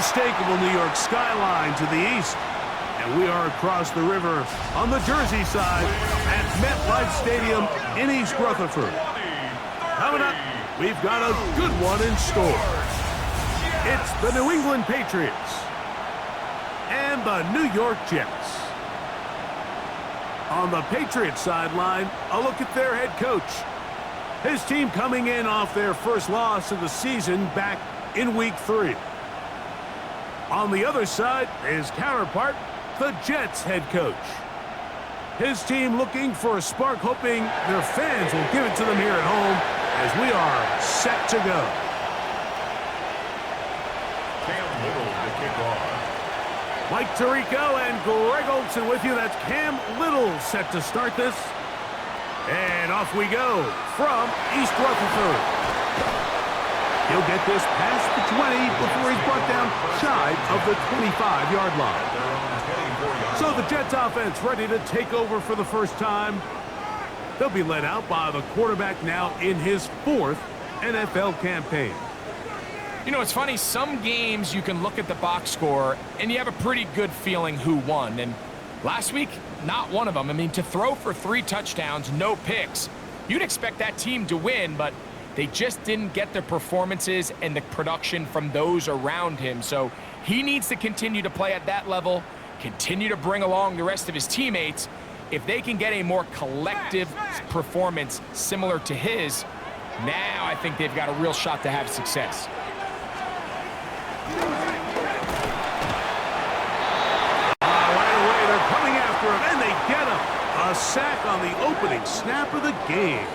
unmistakable New York skyline to the east. And we are across the river on the Jersey side at MetLife Stadium in East Rutherford. Coming up, we've got a good one in store. It's the New England Patriots and the New York Jets. On the Patriots sideline, a look at their head coach. His team coming in off their first loss of the season back in Week 3. On the other side, his counterpart, the Jets head coach. His team looking for a spark, hoping their fans will give it to them here at home as we are set to go. Cam Little to kick off. Mike Tirico and Greg Olson with you. That's Cam Little set to start this. And off we go from East Rutherford. He'll get this past the 20 before he's brought down shy of the 25-yard line. So the Jets offense ready to take over for the first time. They'll be led out by the quarterback now in his 4th NFL campaign. You know, it's funny, some games you can look at the box score and you have a pretty good feeling who won. And last week, not one of them. I mean, to throw for 3 touchdowns, no picks, you'd expect that team to win, but they just didn't get the performances and the production from those around him. So he needs to continue to play at that level, continue to bring along the rest of his teammates. If they can get a more collective performance similar to his, now I think they've got a real shot to have success. Right away, they're coming after him, and they get him. A sack on the opening snap of the game.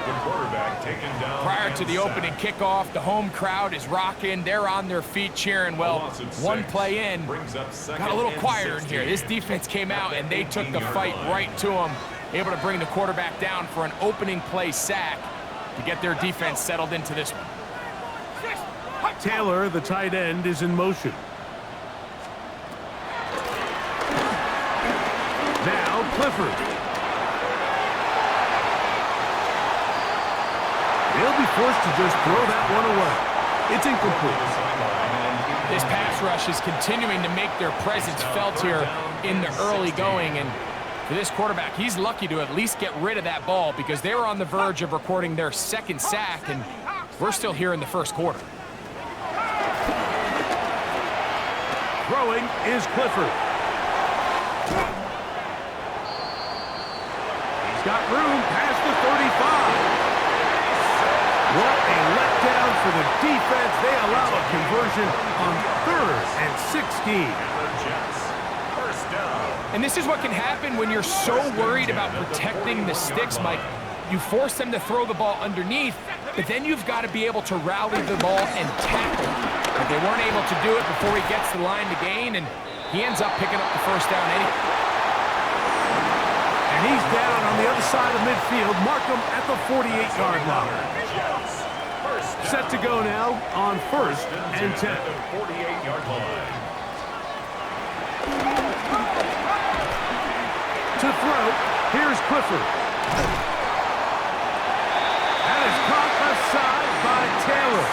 The quarterback taken down. Prior to the opening kickoff, the home crowd is rocking. They're on their feet cheering. Well, one play in, got a little quieter in here. This defense came out, and they took the fight right to him, able to bring the quarterback down for an opening play sack to get their defense settled into this one. Taylor, the tight end, is in motion. Now Clifford. He'll be forced to just throw that one away. It's incomplete. This pass rush is continuing to make their presence felt here in the early going. And for this quarterback, he's lucky to at least get rid of that ball because they were on the verge of recording their 2nd sack, and we're still here in the 1st quarter. Throwing is Clifford. He's got room past the 35. What a letdown for the defense. They allow a conversion on 3rd and 16. And this is what can happen when you're so worried about protecting the sticks, Mike. You force them to throw the ball underneath, but then you've got to be able to rally the ball and tackle. But they weren't able to do it before he gets the line to gain, and he ends up picking up the 1st down anyway. And he's down on the other side of midfield. Mark him at the 48-yard line. Set to go now on 1st and 10. 48-yard line. To throw, here's Clifford. That is caught aside by Taylor.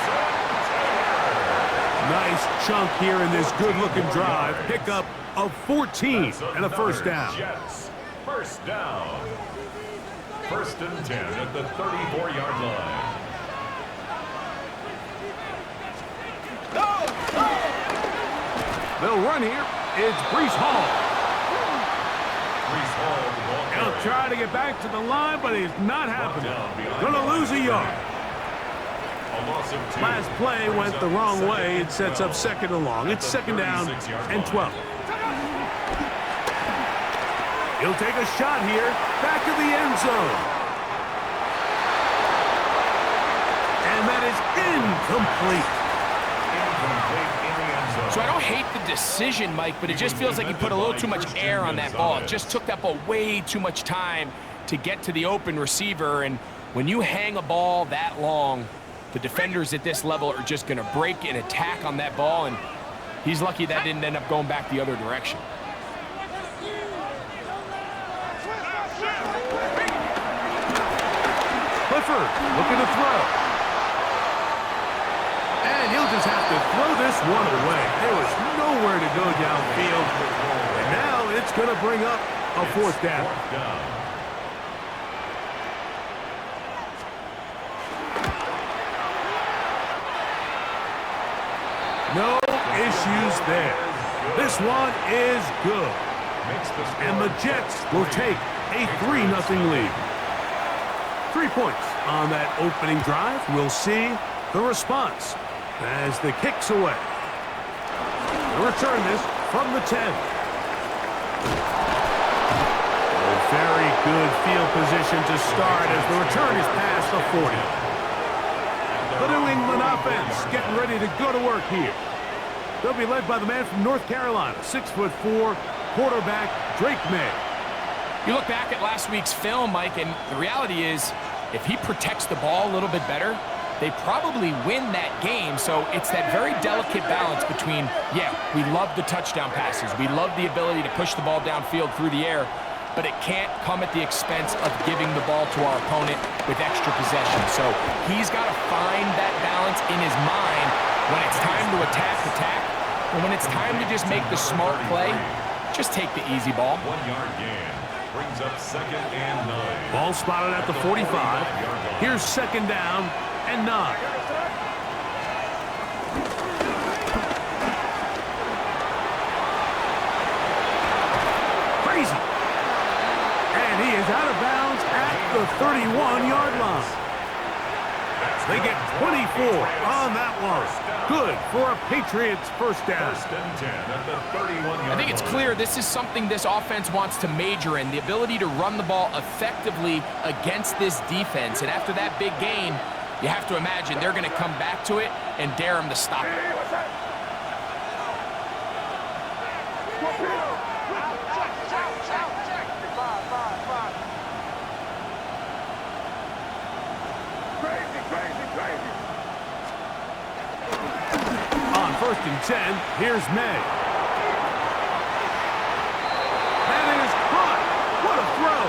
Nice chunk here in this good-looking drive. Pickup of 14 and a 1st down. Jets. 1st down. 1st and 10 at the 34-yard line. They'll run here. It's Breece Hall. Breece Hall, the ball He'll carrier. try to get back to the line, but it's not happening. Gonna lose a yard. A loss of 2. Last play went the wrong way. It sets up 2nd and long. It's 2nd down and 12. He'll take a shot here. Back of the end zone. And that is incomplete. So I don't hate the decision, Mike, but it just feels like he put a little too much air on that ball. It just took that ball way too much time to get to the open receiver. And when you hang a ball that long, the defenders at this level are just going to break and attack on that ball. And he's lucky that didn't end up going back the other direction. Clifford looking to throw. And he'll just have to throw this one away. There was nowhere to go downfield. And now it's going to bring up a fourth down. No issues there. This one is good. And the Jets will take a 3-0 lead. 3 points on that opening drive. We'll see the response as the kick's away. They'll return this from the 10. A very good field position to start as the return is past the 40. The New England offense getting ready to go to work here. They'll be led by the man from North Carolina, 6'4", quarterback Drake May. You look back at last week's film, Mike, and the reality is, if he protects the ball a little bit better, they probably win that game. So it's that very delicate balance between, yeah, we love the touchdown passes. We love the ability to push the ball downfield through the air, but it can't come at the expense of giving the ball to our opponent with extra possession. So he's got to find that balance in his mind when it's time to attack, and when it's time to just make the smart play, just take the easy ball. 1 yard gain. Brings up 2nd and 9. Ball spotted at the 45. Here's 2nd down and 9. Crazy. And he is out of bounds at the 31-yard line. They get 24 on that one. Good for a Patriots first down. 1st and 10 at the 31-yard line. I think it's clear this is something this offense wants to major in, the ability to run the ball effectively against this defense. And after that big gain, you have to imagine they're going to come back to it and dare him to stop it. On 1st and 10, here's May. That is caught. What a throw.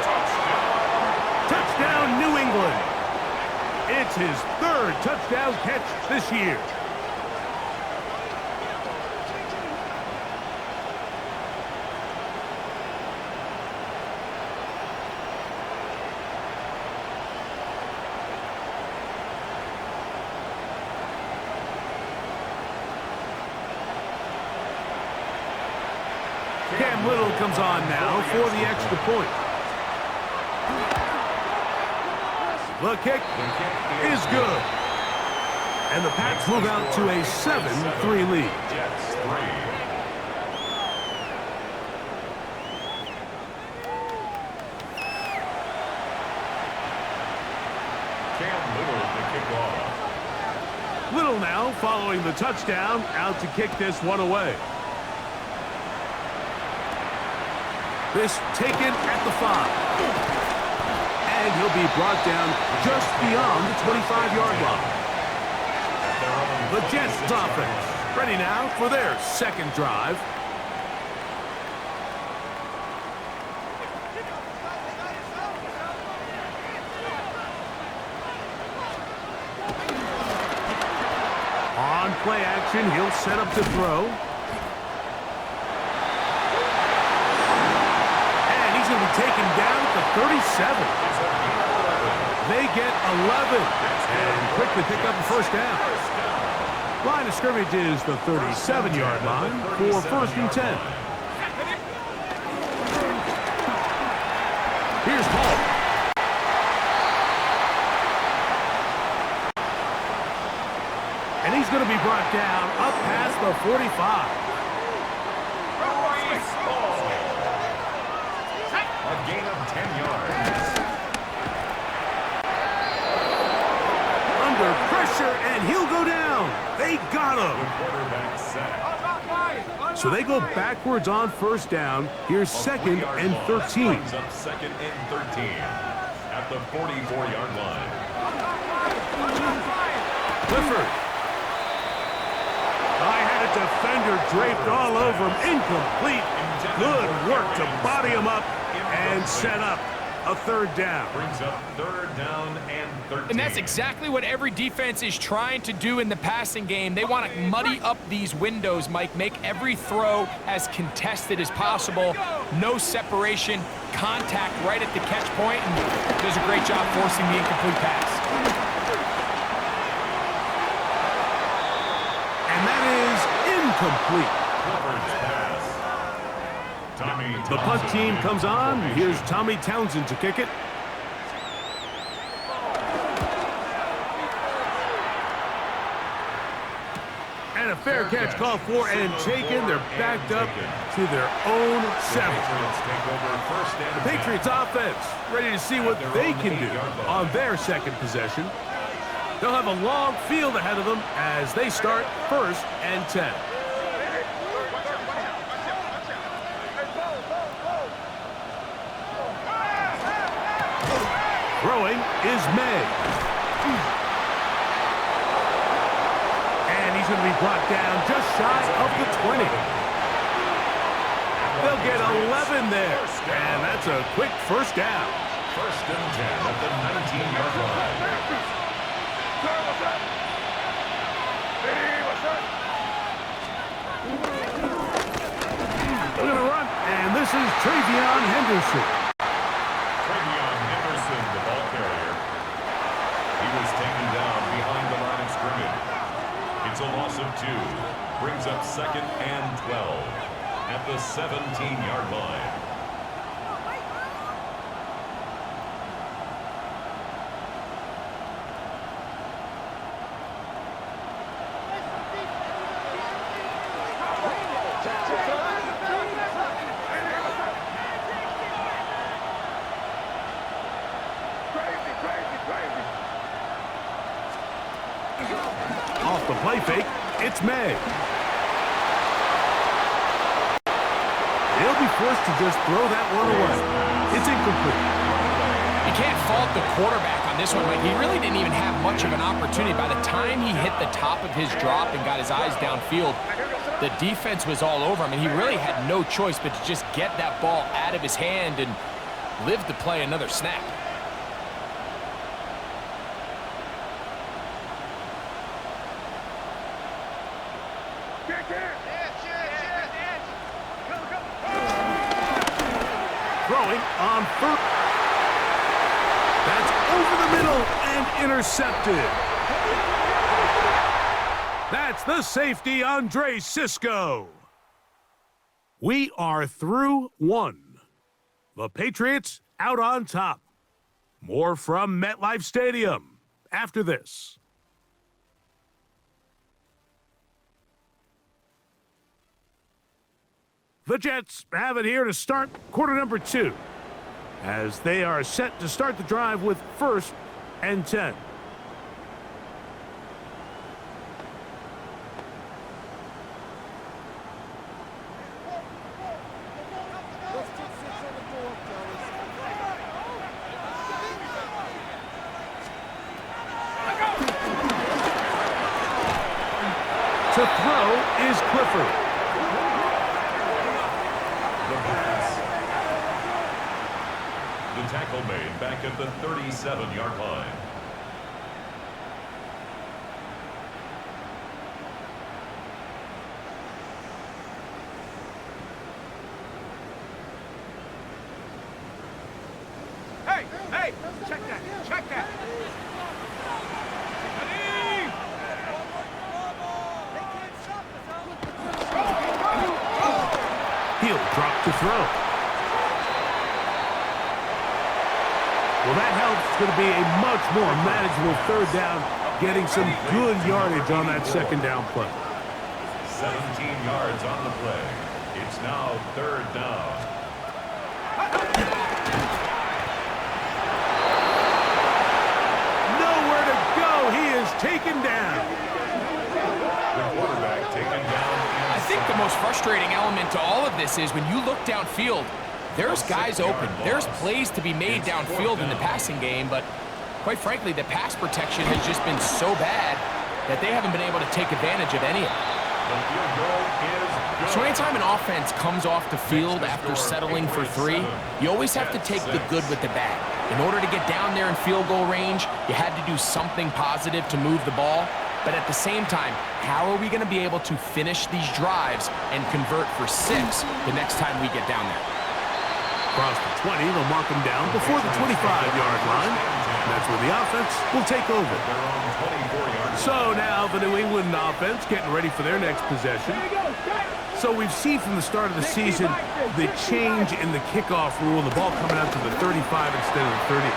Touchdown, New England. It's his 3rd touchdown catch this year. Cam Little comes on now for the extra point. The kick is good. And the Pats move out to a 7-3 lead. Jets 3. Cam Little to kick off. Little now following the touchdown, out to kick this one away. This taken at the 5. And he'll be brought down just beyond the 25-yard line. The Jets offense ready now for their 2nd drive. On play action, he'll set up to throw. Taken down at the 37. They get 11 and quickly pick up the first down. Line of scrimmage is the 37-yard line for 1st and 10. Here's Hall. And he's going to be brought down up past the 45. A gain of 10 yards. Under pressure, and he'll go down. They got him. Quarterback sack. So they go backwards on 1st down. Here's 2nd and 13. Brings up 2nd and 13 at the 44-yard line. Clifford. I had a defender draped all over him. Incomplete. Good work to body him up and set up a 3rd down. Brings up 3rd down and 13. And that's exactly what every defense is trying to do in the passing game. They want to muddy up these windows, Mike, make every throw as contested as possible. No separation, contact right at the catch point, and does a great job forcing the incomplete pass. And that is incomplete. The punt team comes on. Here's Tommy Townsend to kick it. And a fair catch called for and taken. They're backed up to their own 7. The Patriots offense ready to see what they can do on their second possession. They'll have a long field ahead of them as they start 1st and 10. Throwing is May. And he's going to be brought down just shy of the 20. They'll get 11 there. And that's a quick first down. 1st and 10 at the 19-yard line. They're going to run. And this is Travion Henderson. It's a loss of 2. Brings up 2nd and 12 at the 17-yard line. Off the play fake, it's May. He'll be forced to just throw that one away. It's incomplete. You can't fault the quarterback on this one, Mike. He really didn't even have much of an opportunity. By the time he hit the top of his drop and got his eyes downfield, the defense was all over him, and he really had no choice but to just get that ball out of his hand and live to play another snap. Throwing on 1st. That's over the middle and intercepted. That's the safety, Andre Cisco. We are through 1. The Patriots out on top. More from MetLife Stadium after this. The Jets have it here to start quarter number 2 as they are set to start the drive with 1st and 10. To throw is Clifford. The tackle made back at the 37-yard line. Hey, check that. He'll drop to throw. Well, that helps. It's going to be a much more manageable 3rd down, getting some good yardage on that 2nd down play. 17 yards on the play. It's now 3rd down. Nowhere to go. He is taken down. The quarterback taken down. I think the most frustrating element to all of this is when you look downfield, there's guys open. There's plays to be made downfield in the passing game, but quite frankly, the pass protection has just been so bad that they haven't been able to take advantage of any of it. The field goal is good. So anytime an offense comes off the field after settling for 3, you always have to take the good with the bad. In order to get down there in field goal range, you had to do something positive to move the ball. But at the same time, how are we going to be able to finish these drives and convert for 6 the next time we get down there? Across the 20, they'll mark him down before the 25-yard line. And that's where the offense will take over. So now the New England offense getting ready for their next possession. So we've seen from the start of the season the change in the kickoff rule, the ball coming out to the 35 instead of the 30.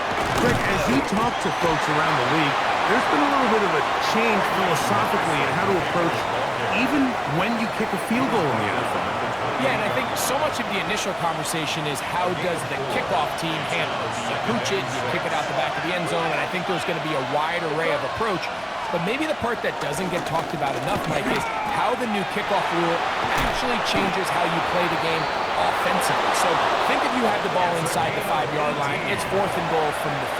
Greg, as you talk to folks around the league, there's been a little bit of a change philosophically in how to approach even when you kick a field goal in the NFL. Yeah, and I think so much of the initial conversation is how does the kickoff team handle it? You pooch it, you kick it out the back of the end zone, and I think there's going to be a wide array of approach. But maybe the part that doesn't get talked about enough, Mike, is how the new kickoff rule actually changes how you play the game offensively. So think if you had the ball inside the 5-yard line, it's 4th and goal from the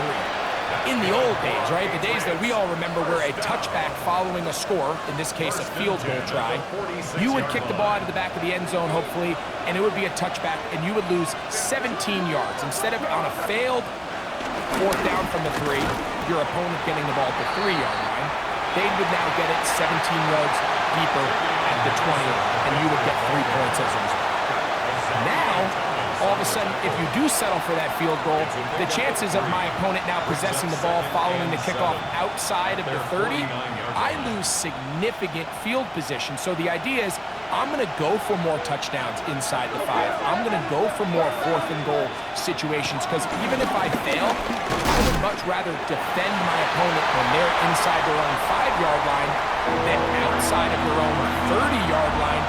3. In the old days, right, the days that we all remember where a touchback following a score, in this case a field goal try, you would kick the ball out of the back of the end zone, hopefully, and it would be a touchback, and you would lose 17 yards. Instead of on a failed 4th down from the 3, your opponent getting the ball at the 3-yard line, they would now get it 17 yards deeper at the 20, and you would get 3 points as a result. Now, all of a sudden, if you do settle for that field goal, the chances of my opponent now possessing the ball following the kickoff outside of the 30, I lose significant field position. So the idea is I'm going to go for more touchdowns inside the 5. I'm going to go for more 4th and goal situations because even if I fail, I would much rather defend my opponent when they're inside their own 5-yard line than outside of their own 30-yard line,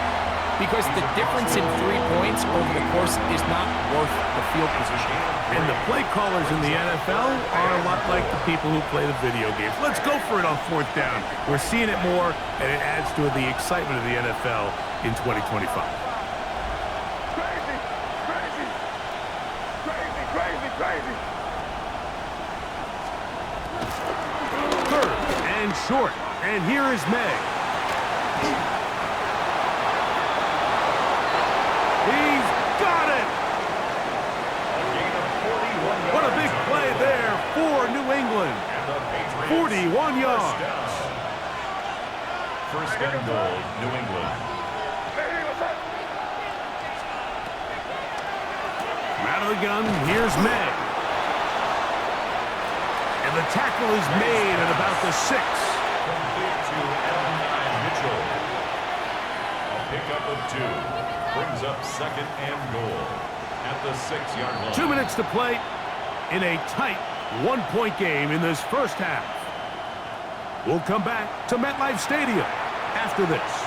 because the difference in 3 points over the course is not worth the field position. And the play callers in the NFL are a lot like the people who play the video games. Let's go for it on 4th down. We're seeing it more, and it adds to the excitement of the NFL in 2025. Crazy, crazy, crazy, crazy, crazy. 3rd and short, and here is May. He's got it! What a big play there for New England. 41 yards. 1st and goal, New England. Out of the gun, here's May. And the tackle is made at about the 6. Complete to Mitchell. A pickup of 2. Brings up 2nd and goal at the 6-yard line. 2 minutes to play in a tight 1-point game in this first half. We'll come back to MetLife Stadium after this.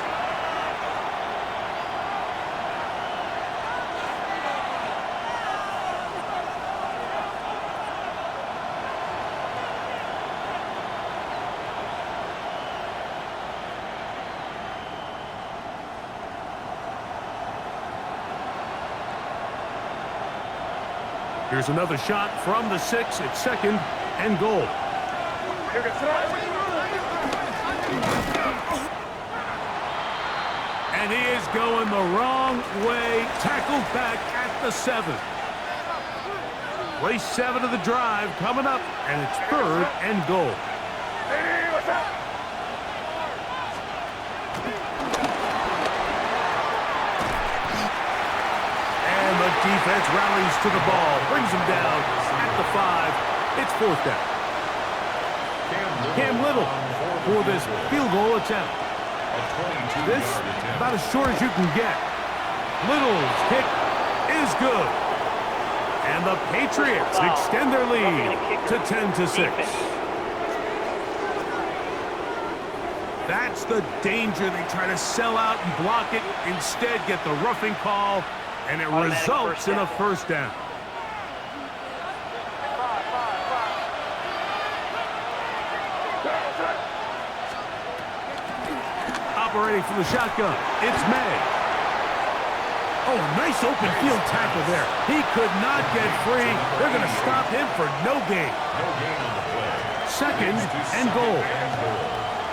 Here's another shot from the 6 at 2nd and goal. And he is going the wrong way. Tackled back at the 7. Play 7 of the drive coming up, and it's 3rd and goal. Defense rallies to the ball, brings him down at the 5. It's 4th down. Cam Little for this field goal attempt. This about as short as you can get. Little's kick is good. And the Patriots extend their lead to 10-6. That's the danger. They try to sell out and block it. Instead, get the roughing call. And it results in a 1st down. Operating from the shotgun, it's May. Oh, nice open field tackle there. He could not get free. They're going to stop him for no gain. No gain on the play. 2nd and goal.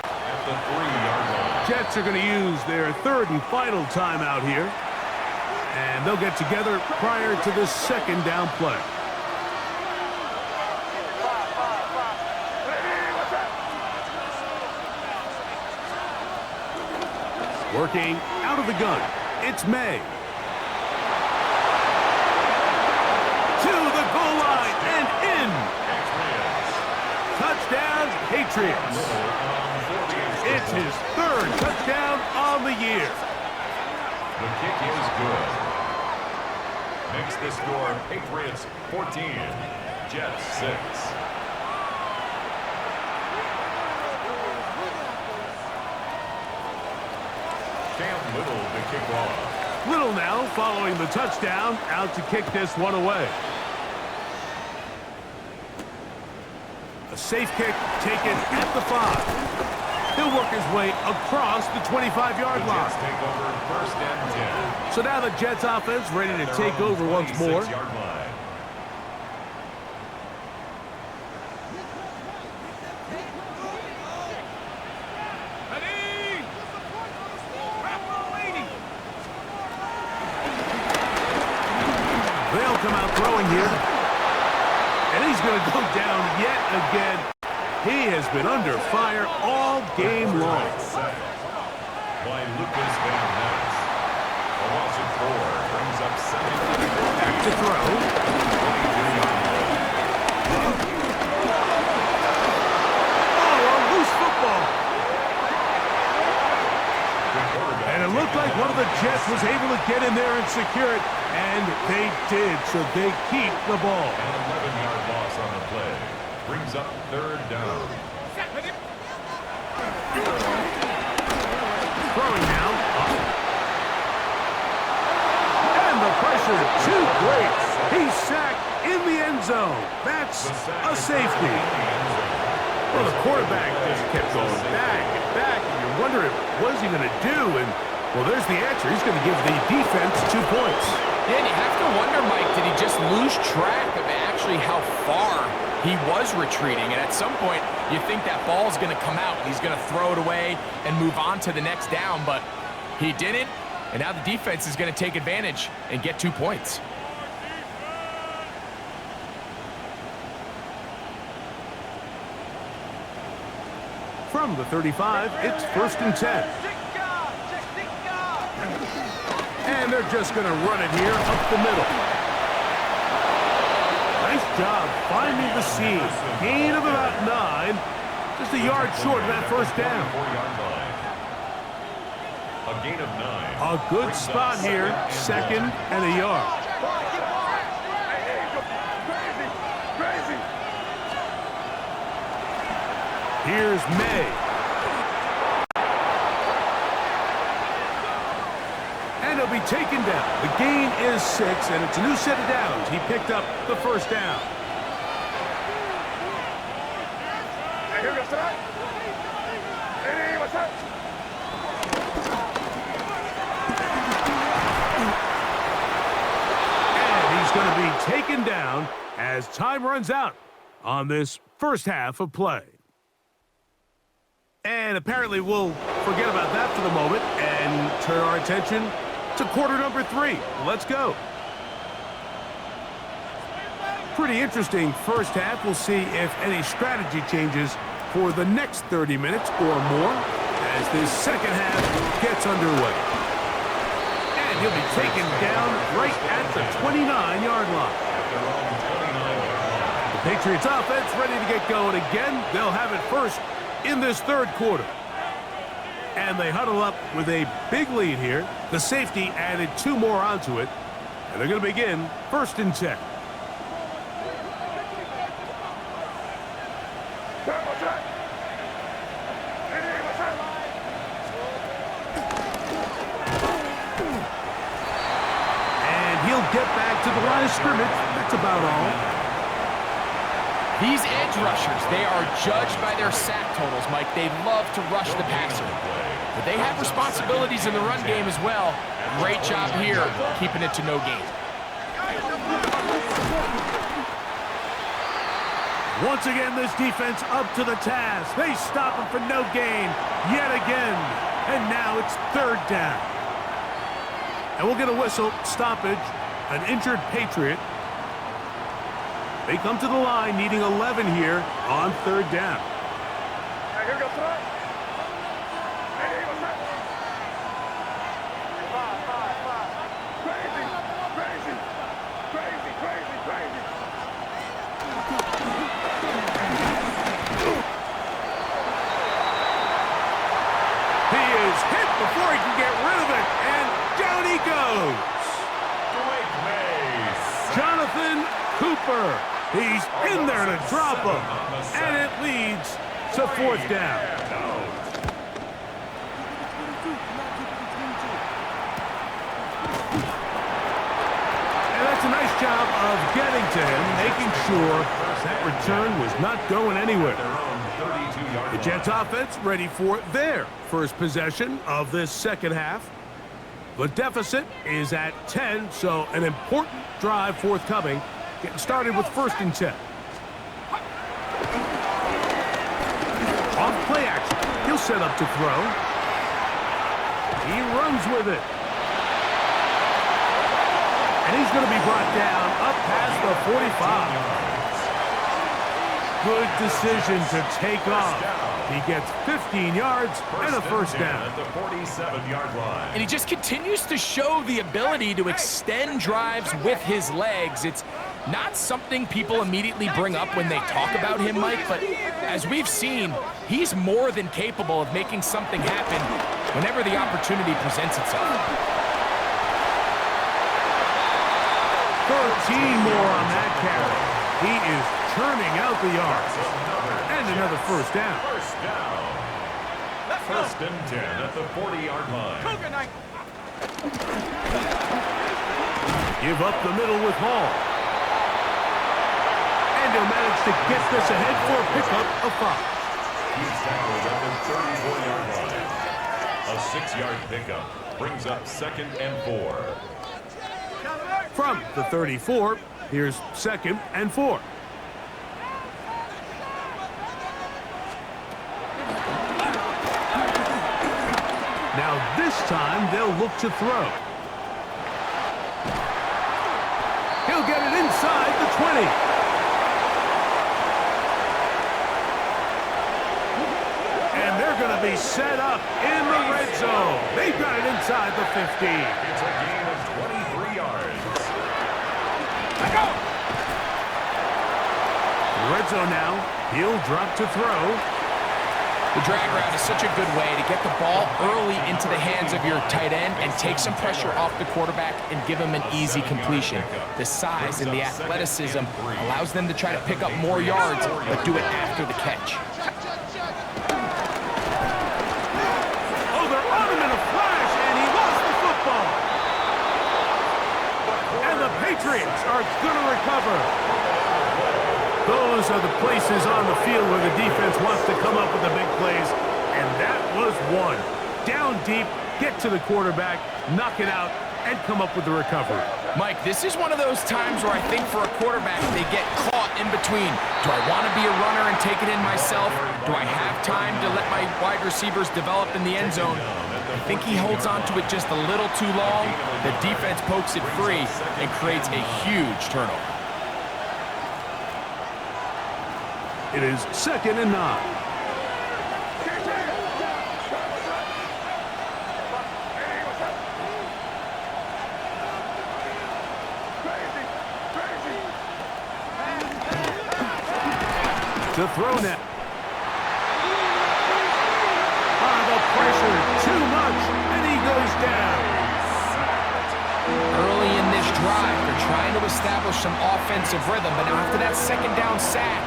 At the 3-yard line. Jets are going to use their 3rd and final timeout here. And they'll get together prior to this 2nd down play. Working out of the gun, it's May. To the goal line and in. Touchdown, Patriots. It's his third touchdown on the year. The kick is good. Makes the score Patriots 14, Jets 6. Cam Little to kick off. Little now following the touchdown, out to kick this one away. A safe kick taken at the 5. He'll work his way across the 25-yard line. Jets take over first and 10. So now the Jets offense ready to take over once more. 26-yard line. They'll come out throwing here. And he's going to go down yet again. He has been under fire all game long. By Lucas Van Ness. A loss of 4 brings up second. Back to throw. Oh, a loose football. And it looked like one of the Jets was able to get in there and secure it. And they did, so they keep the ball. An 11-yard loss on the play. Brings up third down. Throwing now. And the pressure too great. He's sacked in the end zone. That's a safety. Well, the quarterback just kept going back and back, and you're wondering, what is he going to do? And, well, there's the answer. He's going to give the defense 2 points. Yeah, and you have to wonder, Mike, did he just lose track of actually how far he was retreating? And at some point, you think that ball's going to come out. He's going to throw it away and move on to the next down, but he didn't. And now the defense is going to take advantage and get 2 points. From the 35, it's first and 10. And they're just going to run it here up the middle. Nice job finding the seam. Gain of about 9. Just a yard short of that first down. A gain of 9. A good spot here. Second and a yard. Here's May. And he'll be taken down. The gain is 6, and it's a new set of downs. He picked up the first down. And he's going to be taken down as time runs out on this first half of play. And apparently we'll forget about that for the moment and turn our attention to quarter number 3. Let's go. Pretty interesting first half. We'll see if any strategy changes for the next 30 minutes or more as this second half gets underway. And he'll be taken down right at the 29-yard line. The Patriots offense ready to get going again. They'll have it first in this third quarter. And they huddle up with a big lead here. The safety added 2 more onto it. And they're going to begin first and 10. And he'll get back to the line of scrimmage. That's about all. These edge rushers, they are judged by their sack totals, Mike. They love to rush the passer. But they have responsibilities in the run game as well. Great job here, keeping it to no gain. Once again, this defense up to the task. They stop him for no gain yet again. And now it's third down. And we'll get a whistle, stoppage, an injured Patriot. They come to the line needing 11 here on third down. He is hit before he can get rid of it, and down he goes. Jonathan Cooper. He's in there to drop him, and it leads to fourth down. And that's a nice job of getting to him, making sure that return was not going anywhere. The Jets offense ready for their first possession of this second half. The deficit is at 10, so an important drive forthcoming. Getting started with 1st and 10. Off play action. He'll set up to throw. He runs with it. And he's going to be brought down up past the 45. Good decision to take off. He gets 15 yards and a first down. At the 47-yard line. And he just continues to show the ability to extend drives with his legs. It's not something people immediately bring up when they talk about him, Mike, but as we've seen, he's more than capable of making something happen whenever the opportunity presents itself. 13 more on that carry. He is churning out the yards. And another first down. First and 10 at the 40-yard line. Give up the middle with Hall. And he'll manage to get this ahead for a pickup of 5. He's tackled at the 34-yard line. A 6-yard pickup brings up 2nd and 4. From the 34, here's 2nd and 4. Now this time they'll look to throw. He'll get it inside the 20. And they're going to be set up in the red zone. They've got it inside the 50. It's a gain of 23 yards. Red zone now. He'll drop to throw. The drag route is such a good way to get the ball early into the hands of your tight end and take some pressure off the quarterback and give him an easy completion. The size and the athleticism allows them to try to pick up more yards, but do it after the catch. Oh, they're on him in a flash, and he lost the football. And the Patriots are going to recover. Those are the places on the field where the defense wants to come up with the big plays, and that was one. Down deep, get to the quarterback, knock it out, and come up with the recovery. Mike, this is one of those times where I think for a quarterback, they get caught in between. Do I want to be a runner and take it in myself? Do I have time to let my wide receivers develop in the end zone? I think he holds on to it just a little too long. The defense pokes it free and creates a huge turnover. It is 2nd and 9. To throw net. The pressure, too much, and he goes down. Early in this drive, they're trying to establish some offensive rhythm, but after that 2nd down sack,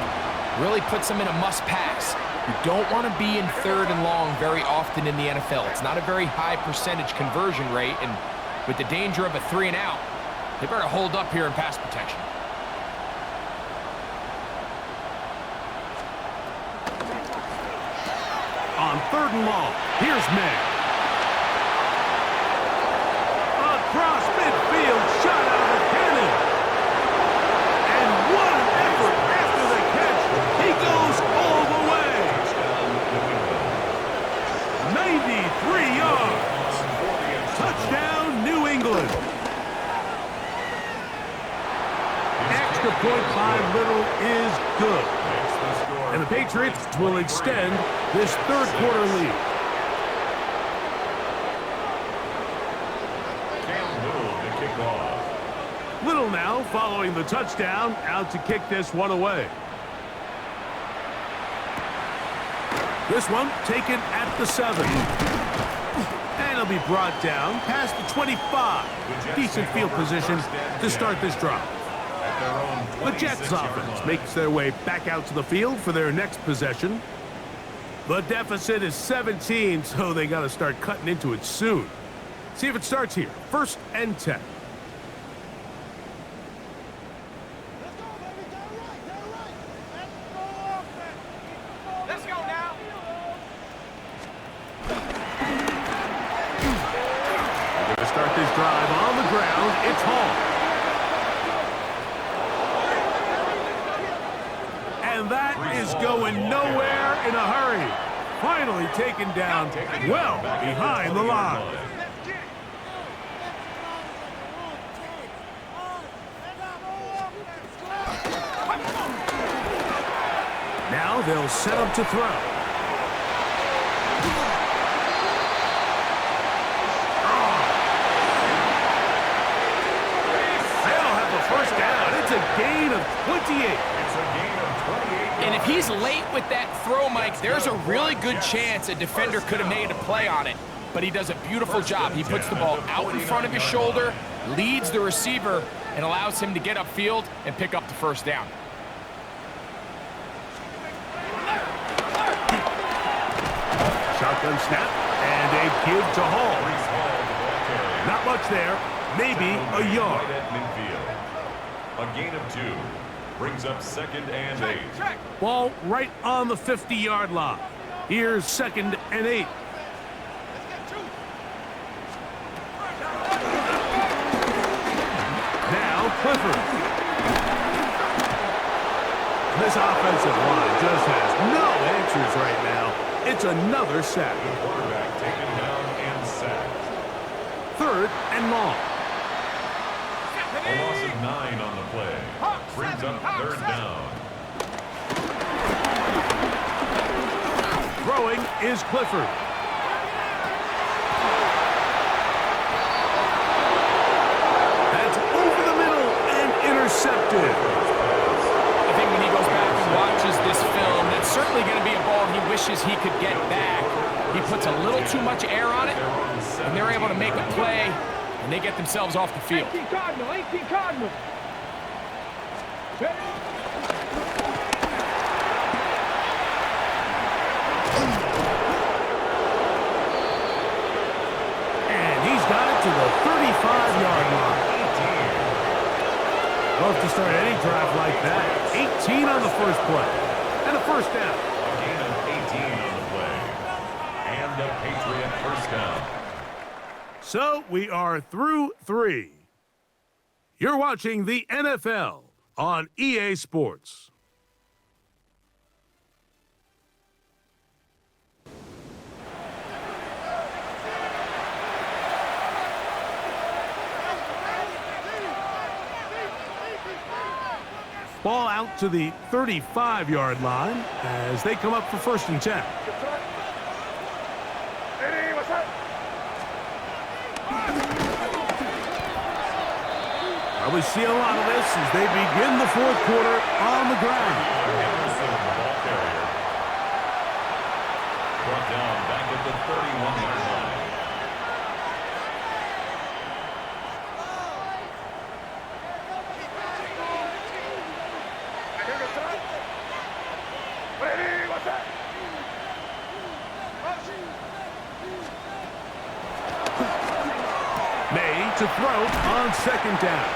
really puts them in a must-pass. You don't want to be in 3rd and long very often in the NFL. It's not a very high percentage conversion rate, and with the danger of a 3 and out, they better hold up here in pass protection. On 3rd and long, here's May. Across midfield, shot out of the cannon. And what an effort after the catch. He goes all the way. 93 yards. Touchdown, New England. Extra point by Little is good. And the Patriots will extend this 3rd quarter lead. Cam Little to kick off. Little now now, following the touchdown, out to kick this one away. This one taken at the 7. And it'll be brought down past the 25. Decent field position to start this drive. The Jets offense makes their way back out to the field for their next possession. The deficit is 17, so they got to start cutting into it soon. See if it starts here. 1st and 10. Let's go now. We're going to start this drive on the ground. It's Hall. And that is going nowhere in a hurry. Finally taken down well behind the line. Now they'll set up to throw. They'll have the first down. It's a gain of 28. And if he's late with that throw, Mike, there's a really good chance a defender could have made a play on it. But he does a beautiful job. He puts the ball out in front of his shoulder, leads the receiver, and allows him to get upfield and pick up the first down. Shotgun snap, and a give to Hall. Not much there, maybe a yard. A gain of 2. Brings up 2nd and 8. Ball right on the 50-yard line. Here's 2nd and 8. Now Clifford. This offensive line just has no answers right now. It's another sack. The quarterback taken down and sacked. 3rd and long. A loss of 9 on the play. Brings up 3rd down. Throwing is Clifford. That's over the middle and intercepted. I think when he goes back and watches this film, that's certainly going to be a ball he wishes he could get back. He puts a little too much air on it, and they're able to make a play, and they get themselves off the field. 18 Cardinal, 18 Cardinal. And he's got it to the 35-yard line. Love to start any drive like that. 18 on the first play. And a first down. A gain of 18 on the play. And a Patriot first down. So we are through 3. You're watching the NFL on EA Sports. Ball out to the 35-yard line as they come up for 1st and 10. Hey, what's up? We see a lot of this as they begin the 4th quarter on the ground. Anderson, the ball carrier. Brought down back at the 31-yard line. Hey, what's up? May to throw on 2nd down.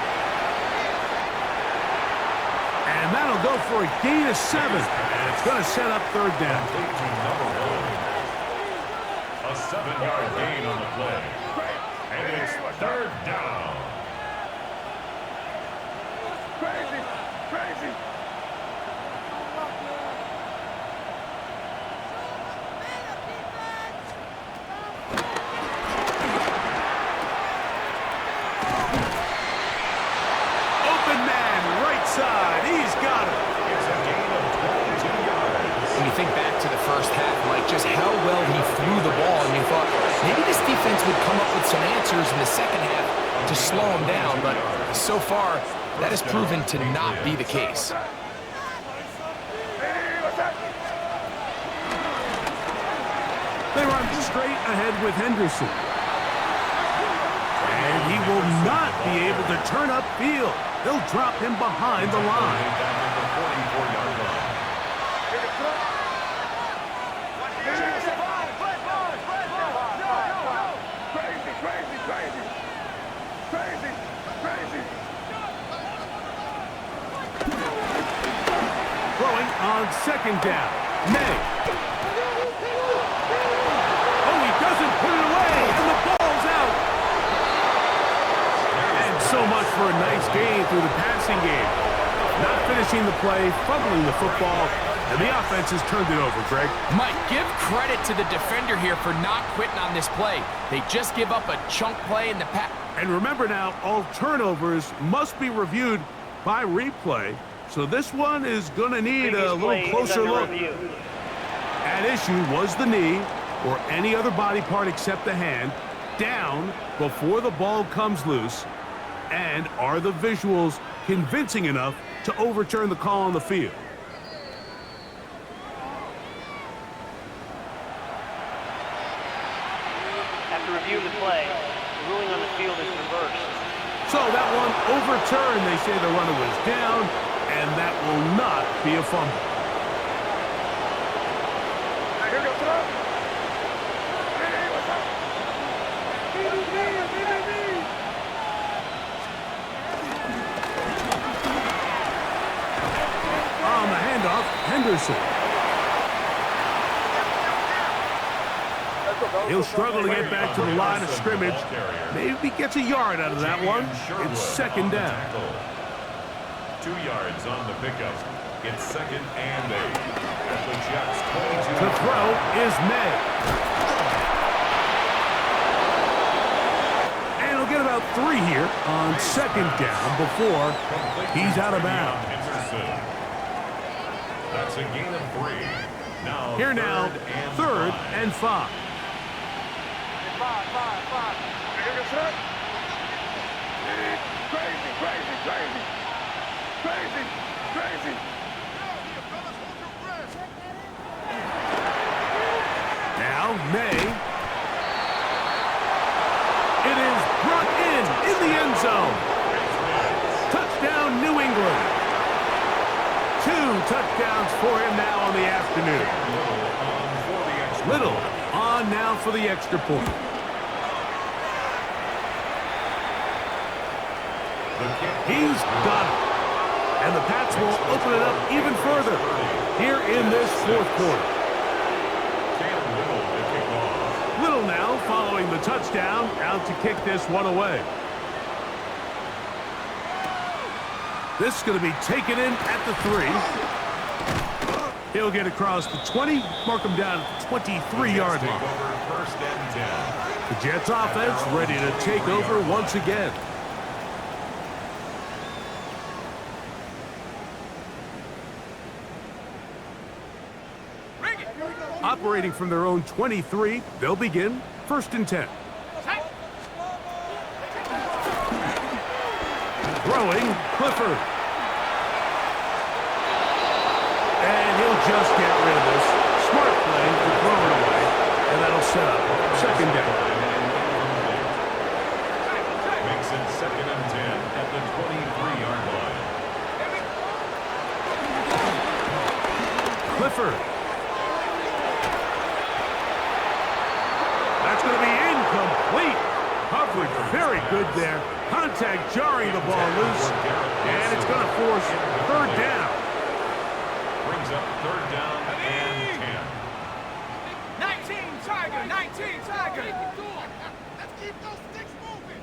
And that'll go for a gain of 7. And it's going to set up 3rd down. Complete to number 1. A 7-yard gain on the play. And it's 3rd down. Crazy, crazy. Open man, right side. He's got it. It's a gain of 22 yards. When you think back to the first half, Mike, just how well he threw the ball, and you thought maybe this defense would come up with some answers in the second half to slow him down, but so far that has proven to not be the case. They run straight ahead with Henderson. And he will not be able to turn upfield. They'll drop him behind the line. Throwing on second down. May. Oh, he doesn't put it away, and the ball's out. And so much for a nice gain through the passing game. Not finishing the play, fumbling the football, and the offense has turned it over, Greg. Mike, give credit to the defender here for not quitting on this play. They just give up a chunk play in the pass. And remember now, all turnovers must be reviewed by replay. So this one is going to need a little closer look. At issue was the knee, or any other body part except the hand, down before the ball comes loose. And are the visuals convincing enough to overturn the call on the field? After reviewing the play, the ruling on the field is reversed. So that one overturned. They say the runner was down, and that will not be a fumble. Here goes it up. Hey, what's up? On the handoff, Henderson. He'll struggle to get back to the line of scrimmage. Maybe gets a yard out of that one. It's second down. 2 yards on the pickup. It's second and 8. At the Jets' 22. The throw is May. And he'll get about 3 here on second down before he's out of bounds. That's a gain of 3. Now Here now, third and 5. Five. Here goes it up. Crazy. Now May. It is brought in the end zone. Touchdown, New England. 2 touchdowns for him now on the afternoon. Little on now for the extra point. He's got it. And the Pats will open it up even further here in this fourth quarter. Little now following the touchdown, out to kick this one away. This is going to be taken in at the 3. He'll get across the 20, mark him down at the 23-yard line. The Jets offense ready to take over once again. Operating from their own 23, they'll begin first and 10. Throwing, Clifford. And he'll just get rid of this. Smart play to throw it away. And that'll set up second down. Makes it second and 10 at the 23-yard line. Clifford. That's going to be incomplete. Coverage very good there. Contact jarring the ball loose. And it's going to force third down. Brings up third down and 10. 19 Tiger. Let's keep those sticks moving.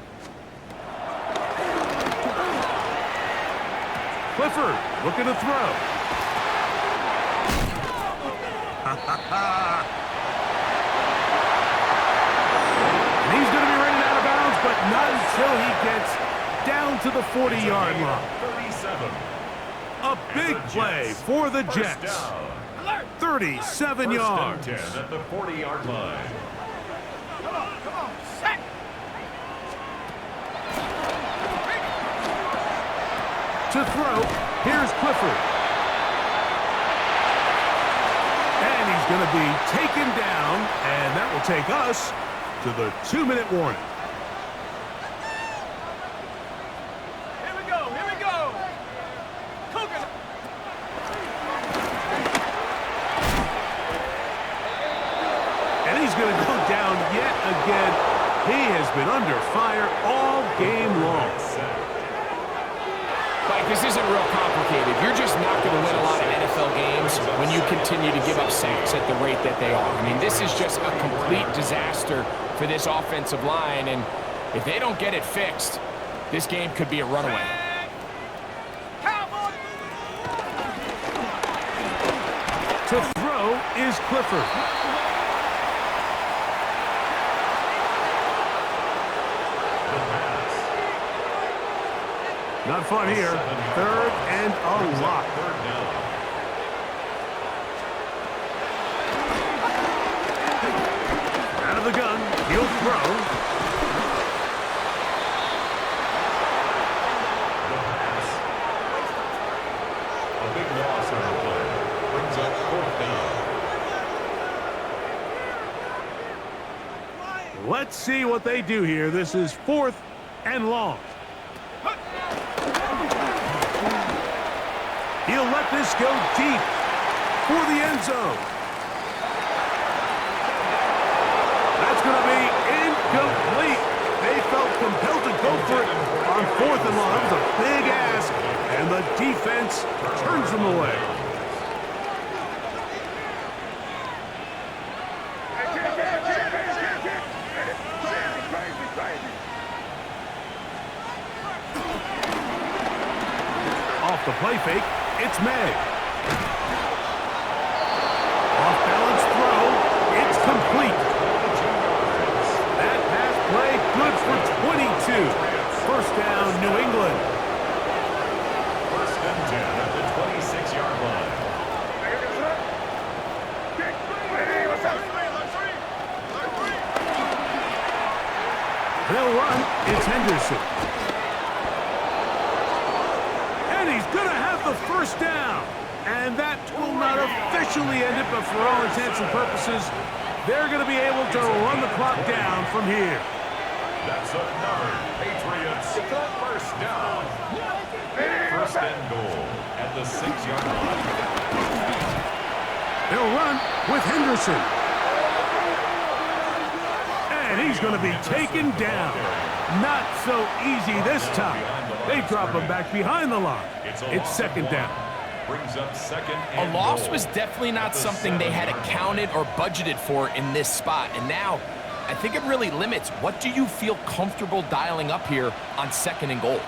Clifford looking to throw. And he's going to be running out of bounds, but not until he gets down to the 40-yard line. 37. A big play for the Jets. 37 yards. 10 at the 40-yard line. Come on, set. To throw, here's Clifford. And he's going to be taken down, and that will take us to the 2-minute warning. Here we go, here we go. Coconut. And he's going to go down yet again. He has been under fire all game long. Like, this isn't real complicated. You're just not going to win a lot of NFL games when you continue to give up sacks at the rate that they are. I mean, this is just a complete disaster for this offensive line, and if they don't get it fixed, this game could be a runaway. To throw is Clifford. Not fun here. 3rd and a lot. Out of the gun, he'll throw. The pass. A big loss on the play. Brings up 4th down. Let's see what they do here. This is 4th and long. He'll let this go deep for the end zone. That's going to be incomplete. They felt compelled to go for it on 4th and long. That was a big ask, and the defense turns them away. Off the play fake. It's May. Off-balance throw. It's complete. That pass play good for 22. 1st down, New England. 1st and 10 at the 26-yard line. They'll run. It's Henderson. And he's going to have the 1st down. And that will not officially end it, but for all intents and purposes, they're going to be able to run the clock down from here. That's another Patriots 1st down. 1st and goal at the 6-yard line. They'll run with Henderson. And he's going to be taken down. Not so easy this time. They drop him back behind the line. It's 2nd down. Brings up 2nd A and loss goal. was definitely not something they had accounted or budgeted for in this spot. And now, I think it really limits what do you feel comfortable dialing up here on 2nd and goal.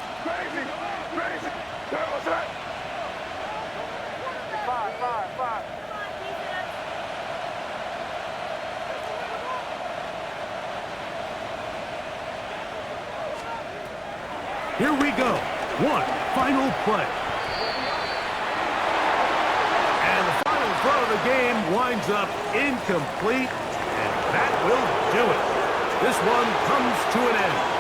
Here we go. One final play. And the final throw of the game winds up incomplete, and that will do it. This one comes to an end.